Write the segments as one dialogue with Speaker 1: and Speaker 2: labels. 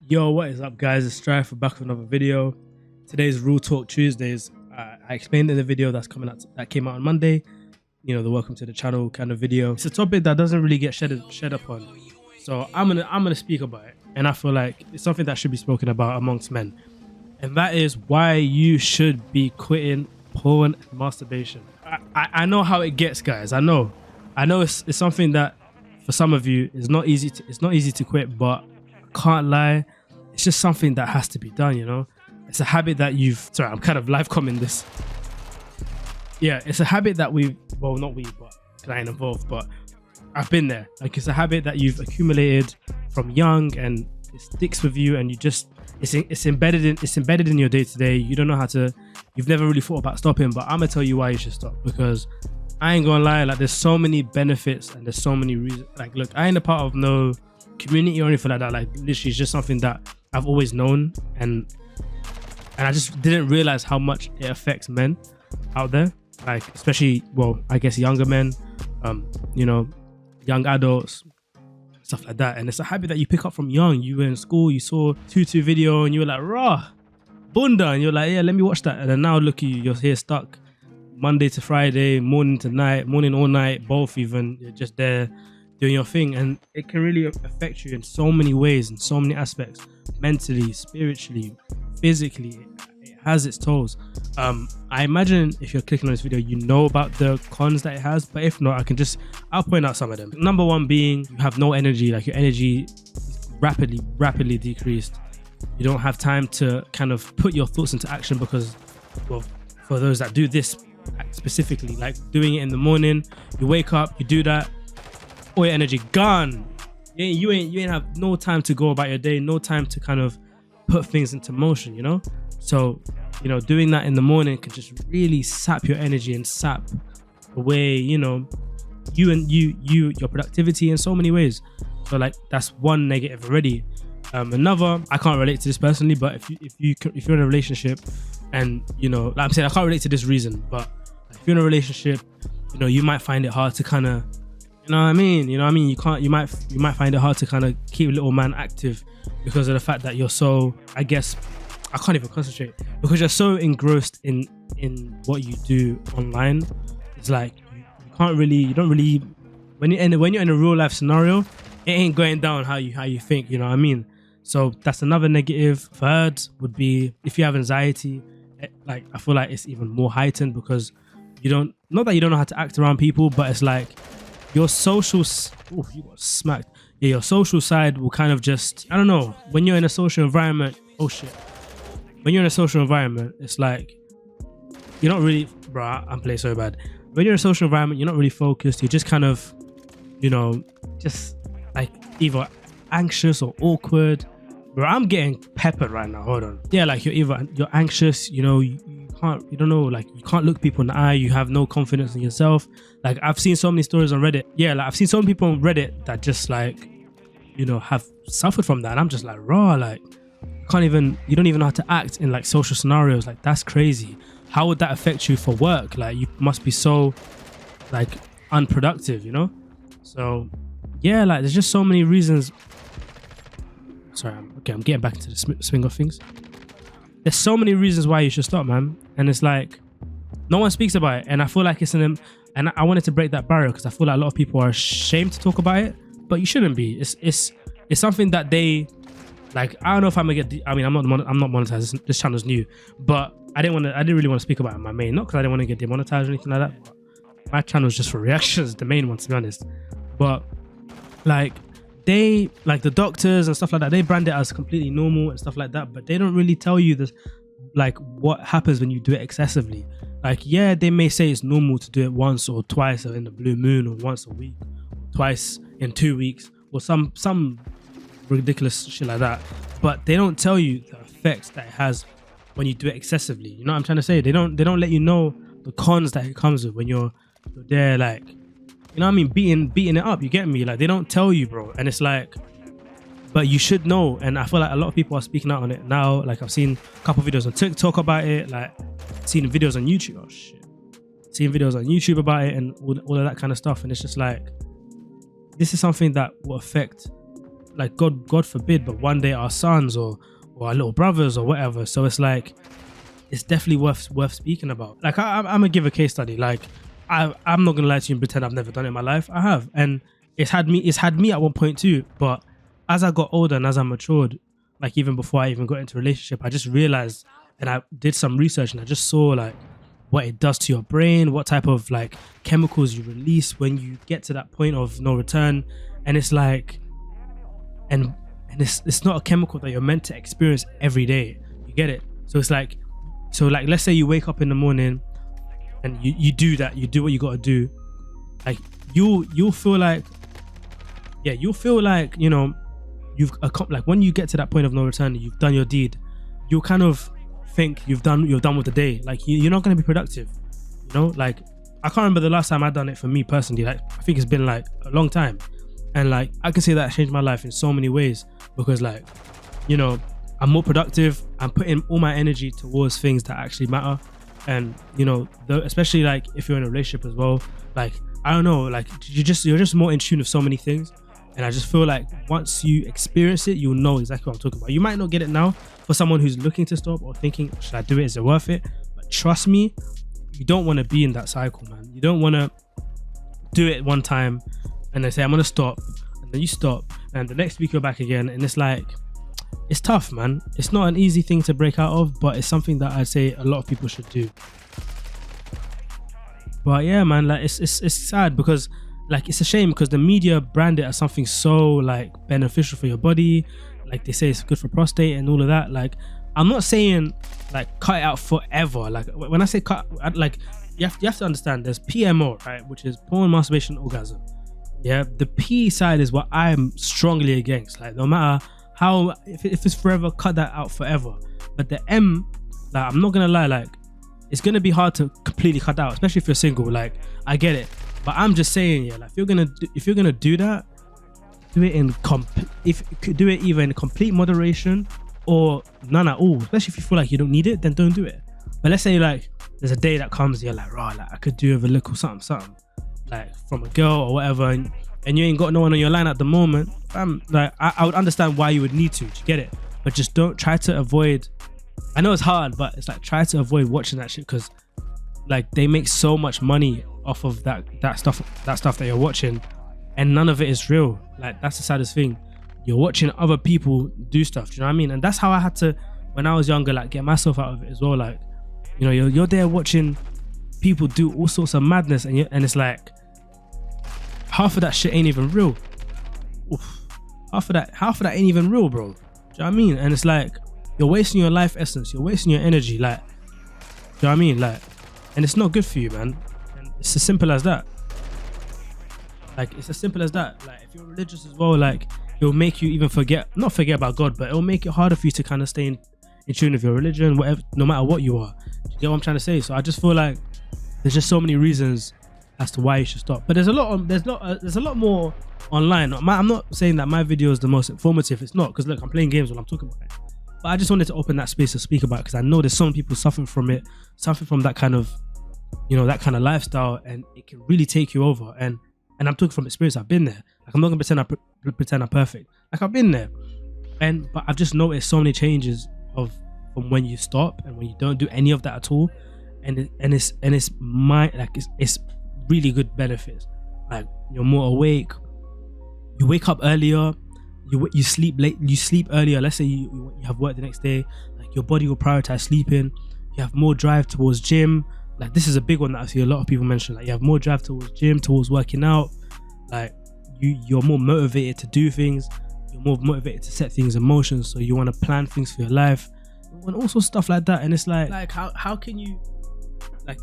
Speaker 1: Yo, what is up, guys? It's Strife. We're back with another video. Today's Real Talk Tuesdays. I explained in the video that came out on Monday. You know, the welcome to the channel kind of video. It's a topic that doesn't really get shed upon, so I'm gonna speak about it, and I feel like it's something that should be spoken about amongst men, and that is why you should be quitting porn and masturbation. I know how it gets, guys. I know it's something that for some of you it's not easy to quit, but I can't lie, it's just something that has to be done. You know, it's a habit that I'm kind of live commenting this. Yeah, it's a habit that not we, but I ain't involved, but I've been there. Like, it's a habit that you've accumulated from young, and it sticks with you, and it's embedded in your day to day. You don't know how to. You've never really thought about stopping, but I'm gonna tell you why you should stop, because I ain't gonna lie. Like, there's so many benefits and there's so many reasons. Like, look, I ain't a part of no community or anything like that. Like, literally, it's just something that I've always known, and I just didn't realize how much it affects men out there. Like, especially, well, I guess younger men, you know, young adults, stuff like that. And it's a habit that you pick up from young. You were in school, you saw Tutu video, and you were like, raw, bunda, and you're like, yeah, let me watch that. And then now look at you, you're here stuck Monday to Friday, morning to night, morning all night, both even. You're just there doing your thing, and it can really affect you in so many ways, in so many aspects, mentally, spiritually, physically. Has its tolls. I imagine if you're clicking on this video, you know about the cons that it has, but if not, I'll point out some of them. Number one being, you have no energy. Like, your energy is rapidly decreased. You don't have time to kind of put your thoughts into action, because, well, for those that do this specifically, like doing it in the morning, you wake up, you do that, all your energy gone. You ain't have no time to go about your day, no time to kind of put things into motion, you know? So, you know, doing that in the morning can just really sap your energy and sap away, you know, your productivity in so many ways. So, like, that's one negative already. Another, I can't relate to this personally, but if you're in a relationship, and, you know, like I'm saying, I can't relate to this reason, but if you're in a relationship, you know, you might find it hard to kind of, you know what I mean? You might find it hard to kind of keep a little man active, because of the fact that you're so, I guess, I can't even concentrate, because you're so engrossed in what you do online. It's like you don't really when you're in a real life scenario, it ain't going down how you think, you know what I mean? So that's another negative. Third would be, if you have anxiety, like, I feel like it's even more heightened, because not that you don't know how to act around people, but it's like your social you got smacked. Yeah, your social side will kind of just, I don't know, when you're in a social environment, when you're in a social environment, it's like you're not really, I'm playing so bad. When you're in a social environment, you're not really focused. You're just kind of, you know, just like either anxious or awkward. Bro, I'm getting peppered right now. Hold on. Yeah, like you're anxious, you know, you can't look people in the eye. You have no confidence in yourself. Like, I've seen so many stories on Reddit. Yeah, like, I've seen so many people on Reddit that just, like, you know, have suffered from that. And I'm just like, like, you don't even know how to act in, like, social scenarios. Like, that's crazy. How would that affect you for work? Like, you must be so, like, unproductive, you know? So yeah, like, there's just so many reasons. Sorry, I'm getting back into the swing of things. There's so many reasons why you should stop, man. And it's like, no one speaks about it. And I feel like and I wanted to break that barrier, because I feel like a lot of people are ashamed to talk about it, but you shouldn't be. It's something that they, like, I don't know if I'm gonna get. I'm not monetized. This channel's new, but I didn't really want to speak about it on my main. Not because I didn't want to get demonetized or anything like that. But my channel is just for reactions, the main one, to be honest. But, like, they, like, the doctors and stuff like that, they brand it as completely normal and stuff like that, but they don't really tell you this, like, what happens when you do it excessively. Like, yeah, they may say it's normal to do it once or twice in the blue moon, or once a week, twice in 2 weeks, or some ridiculous shit like that, but they don't tell you the effects that it has when you do it excessively. You know what I'm trying to say? They don't let you know the cons that it comes with when you're there, like, you know what I mean, beating it up. You get me? Like, they don't tell you, bro. And it's like, but you should know. And I feel like a lot of people are speaking out on it now. Like, I've seen a couple videos on TikTok about it, like, seen videos on YouTube. Oh shit, seen videos on YouTube about it, and all of that kind of stuff. And it's just like, this is something that will affect like God forbid, but one day our sons or our little brothers or whatever. So it's like, it's definitely worth speaking about. Like I'm gonna give a case study. Like I'm not gonna lie to you and pretend I've never done it in my life. I have, and it's had me at one point too. But as I got older and as I matured, like even before I even got into a relationship, I just realized, and I did some research, and I just saw like what it does to your brain, what type of like chemicals you release when you get to that point of no return. And it's like, and it's not a chemical that you're meant to experience every day. You get it? So it's like, let's say you wake up in the morning and you do that, you do what you got to do. Like you'll feel like, you'll feel like, you know, like when you get to that point of no return, you've done your deed, you'll kind of think you're done with the day. Like you're not going to be productive, you know. Like I can't remember the last time I done it for me personally. Like I think it's been like a long time, and like I can say that changed my life in so many ways, because like, you know, I'm more productive. I'm putting all my energy towards things that actually matter. And you know, especially like if you're in a relationship as well, like I don't know, like you're just more in tune with so many things. And I just feel like once you experience it, you'll know exactly what I'm talking about. You might not get it now for someone who's looking to stop or thinking, should I do it? Is it worth it? But trust me, you don't want to be in that cycle, man. You don't want to do it one time and then say, I'm going to stop. And then you stop. And the next week you're back again. And it's like, it's tough, man. It's not an easy thing to break out of, but it's something that I'd say a lot of people should do. But yeah, man, like it's sad because like it's a shame because the media brand it as something so like beneficial for your body. Like they say it's good for prostate and all of that. Like I'm not saying like cut it out forever. Like when I say cut, like you have to understand there's PMO, right, which is porn, masturbation, orgasm. Yeah, the P side is what I'm strongly against. Like no matter how, if it's forever, cut that out forever. But the M, like I'm not gonna lie, like it's gonna be hard to completely cut out, especially if you're single. Like I get it. But I'm just saying, yeah, like if you're gonna do that, do it either in complete moderation or none at all. Especially if you feel like you don't need it, then don't do it. But let's say like there's a day that comes, you're like, right, like I could do with a little something, like from a girl or whatever, and you ain't got no one on your line at the moment. Like I would understand why you would need to get it, but just don't try to avoid. I know it's hard, but it's like try to avoid watching that shit because like they make so much money off of that stuff that you're watching, and none of it is real. Like that's the saddest thing. You're watching other people do stuff. Do you know what I mean? And that's how I had to, when I was younger, like get myself out of it as well. Like, you know, you're there watching people do all sorts of madness, and it's like half of that shit ain't even real. Oof. Half of that ain't even real, bro. Do you know what I mean? And it's like you're wasting your life essence. You're wasting your energy. Like, do you know what I mean? Like, and it's not good for you, man. It's as simple as that. Like it's as simple as that. Like if you're religious as well, like it'll make you even not forget about God, but it'll make it harder for you to kind of stay in tune with your religion, whatever, no matter what you are. Do you get what I'm trying to say? So I just feel like there's just so many reasons as to why you should stop. But there's a lot more online. I'm not saying that my video is the most informative. It's not, because look, I'm playing games when I'm talking about it. But I just wanted to open that space to speak about it because I know there's some people suffering from it, suffering from that kind of, you know, that kind of lifestyle, and it can really take you over. And I'm talking from experience. I've been there. Like I'm not gonna pretend I'm perfect. Like I've been there, but I've just noticed so many changes from when you stop and when you don't do any of that at all, and it's really good benefits. Like you're more awake, you wake up earlier, you sleep late, you sleep earlier. Let's say you have work the next day, like your body will prioritize sleeping. You have more drive towards gym. Like this is a big one that I see a lot of people mention. Like you have more drive towards gym, towards working out. Like you're more motivated to do things. You're more motivated to set things in motion. So you want to plan things for your life and also stuff like that. And it's like how can you, like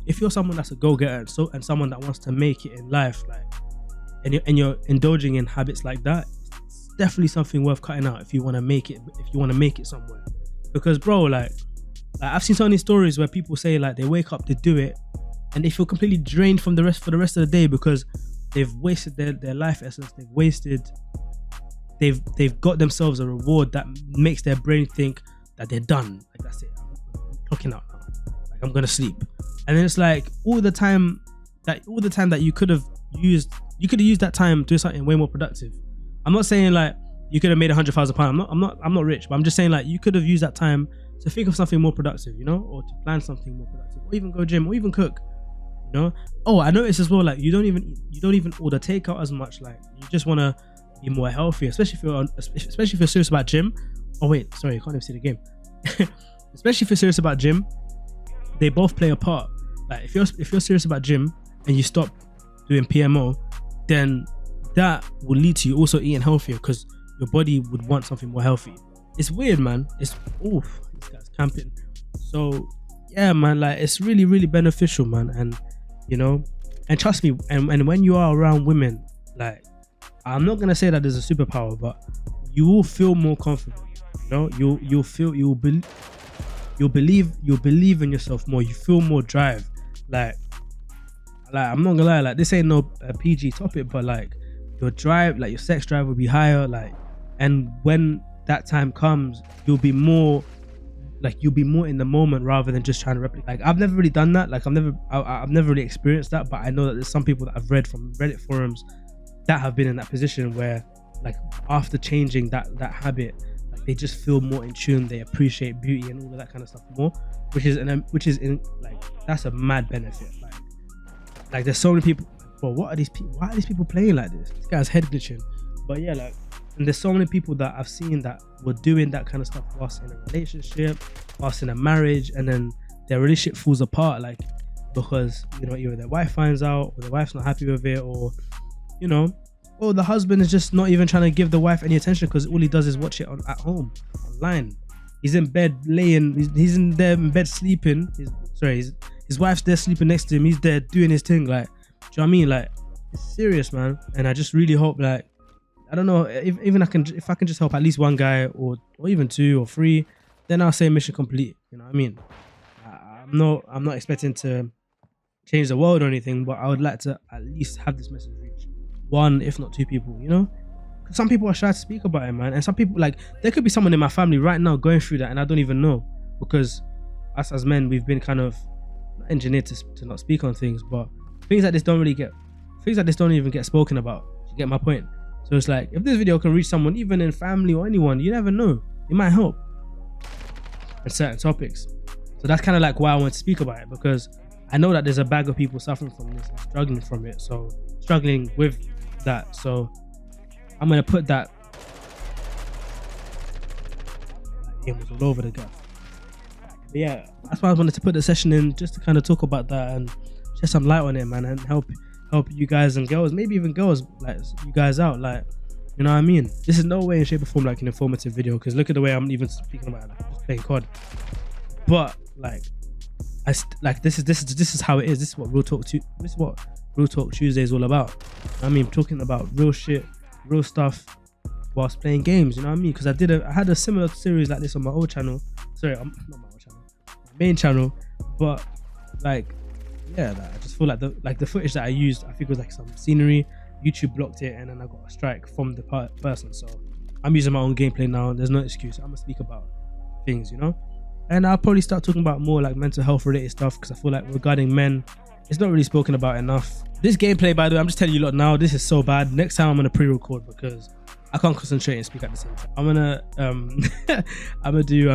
Speaker 1: if you're someone that's a go-getter and someone that wants to make it in life, like and you're indulging in habits like that, it's definitely something worth cutting out if you want to make it somewhere. Because bro, like I've seen so many stories where people say like they wake up, they do it, and they feel completely drained for the rest of the day because they've wasted their life essence. They've got themselves a reward that makes their brain think that they're done. Like that's it. I'm clocking out now. Like I'm gonna sleep. And then it's like all the time that you could have used that time doing something way more productive. I'm not saying like you could have made £100,000. I'm not rich, but I'm just saying, like, you could have used that time to think of something more productive, you know, or to plan something more productive, or even go gym, or even cook, you know. Oh, I noticed as well, like, you don't even order takeout as much. Like, you just want to be more healthy, especially if you're serious about gym. Oh wait, sorry, you can't even see the game. Especially if you're serious about gym, they both play a part. Like, if you're serious about gym and you stop doing PMO, then that will lead to you also eating healthier, because your body would want something more healthy. It's weird, man. It's oof, this guy's camping. So yeah, man, like, it's really, really beneficial, man. And you know, and trust me, and when you are around women, like, I'm not gonna say that there's a superpower, but you will feel more confident. You know, you'll believe in yourself more. You feel more drive. Like I'm not gonna lie, like, this ain't no PG topic, but like, your drive, like your sex drive will be higher. Like, and when that time comes, you'll be more in the moment rather than just trying to replicate. Like, I've never really done that. Like, I've never really experienced that, but I know that there's some people that I've read from Reddit forums that have been in that position where, like, after changing that habit, like, they just feel more in tune. They appreciate beauty and all of that kind of stuff more, which is like, that's a mad benefit. Like there's so many people. Bro, what are these people? Why are these people playing like this? This guy's head glitching. But yeah, like, and there's so many people that I've seen that were doing that kind of stuff whilst in a relationship, whilst in a marriage, and then their relationship falls apart, like, because, you know, either their wife finds out, or the wife's not happy with it, or, you know, or the husband is just not even trying to give the wife any attention because all he does is watch it at home, online. He's in bed laying, he's in there in bed sleeping. His wife's there sleeping next to him. He's there doing his thing. Like, do you know what I mean? Like, it's serious, man. And I just really hope, like, I don't know, if I can just help at least one guy or even 2 or 3, then I'll say mission complete. You know what I mean? I'm not expecting to change the world or anything, but I would like to at least have this message reach 1, if not 2 people, you know? Some people are shy to speak about it, man. And some people, like, there could be someone in my family right now going through that and I don't even know, because us as men, we've been kind of engineered to not speak on things, but things like this don't even get spoken about. You get my point? So it's like, if this video can reach someone, even in family or anyone, you never know, it might help on certain topics. So that's kind of like why I want to speak about it, because I know that there's a bag of people suffering from this and struggling from it, so struggling with that. So I'm gonna put that. It was all over the gap. But yeah, that's why I wanted to put the session in, just to kind of talk about that and shed some light on it, man, and help you guys and girls, maybe even girls, like, you guys out, like, you know what I mean? This is no way in shape or form like an informative video, because look at the way I'm even speaking about it, like, just playing COD. But like, this is how it is. This is what Real Talk Tuesday is all about. I mean, talking about real shit, real stuff, whilst playing games. You know what I mean? Because I had a similar series like this on my old channel. Sorry, not my old channel, my main channel. But like, yeah, like, I just feel like the footage that I used, I think it was like some scenery. YouTube blocked it, and then I got a strike from the person. So I'm using my own gameplay now. There's no excuse. I'm gonna speak about things, you know. And I'll probably start talking about more like mental health related stuff, because I feel like regarding men, it's not really spoken about enough. This gameplay, by the way, I'm just telling you lot now, this is so bad. Next time I'm gonna pre-record, because I can't concentrate and speak at the same time. I'm gonna do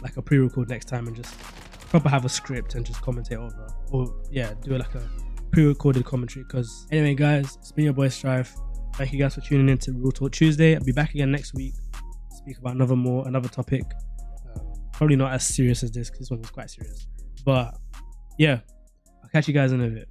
Speaker 1: like a pre-record next time and just proper have a script and just commentate over, or yeah, do like a pre-recorded commentary. Because anyway, guys, it's been your boy Strife. Thank you guys for tuning in to Real Talk Tuesday. I'll be back again next week to speak about another topic. Probably not as serious as this, because this one was quite serious. But yeah, I'll catch you guys in a bit.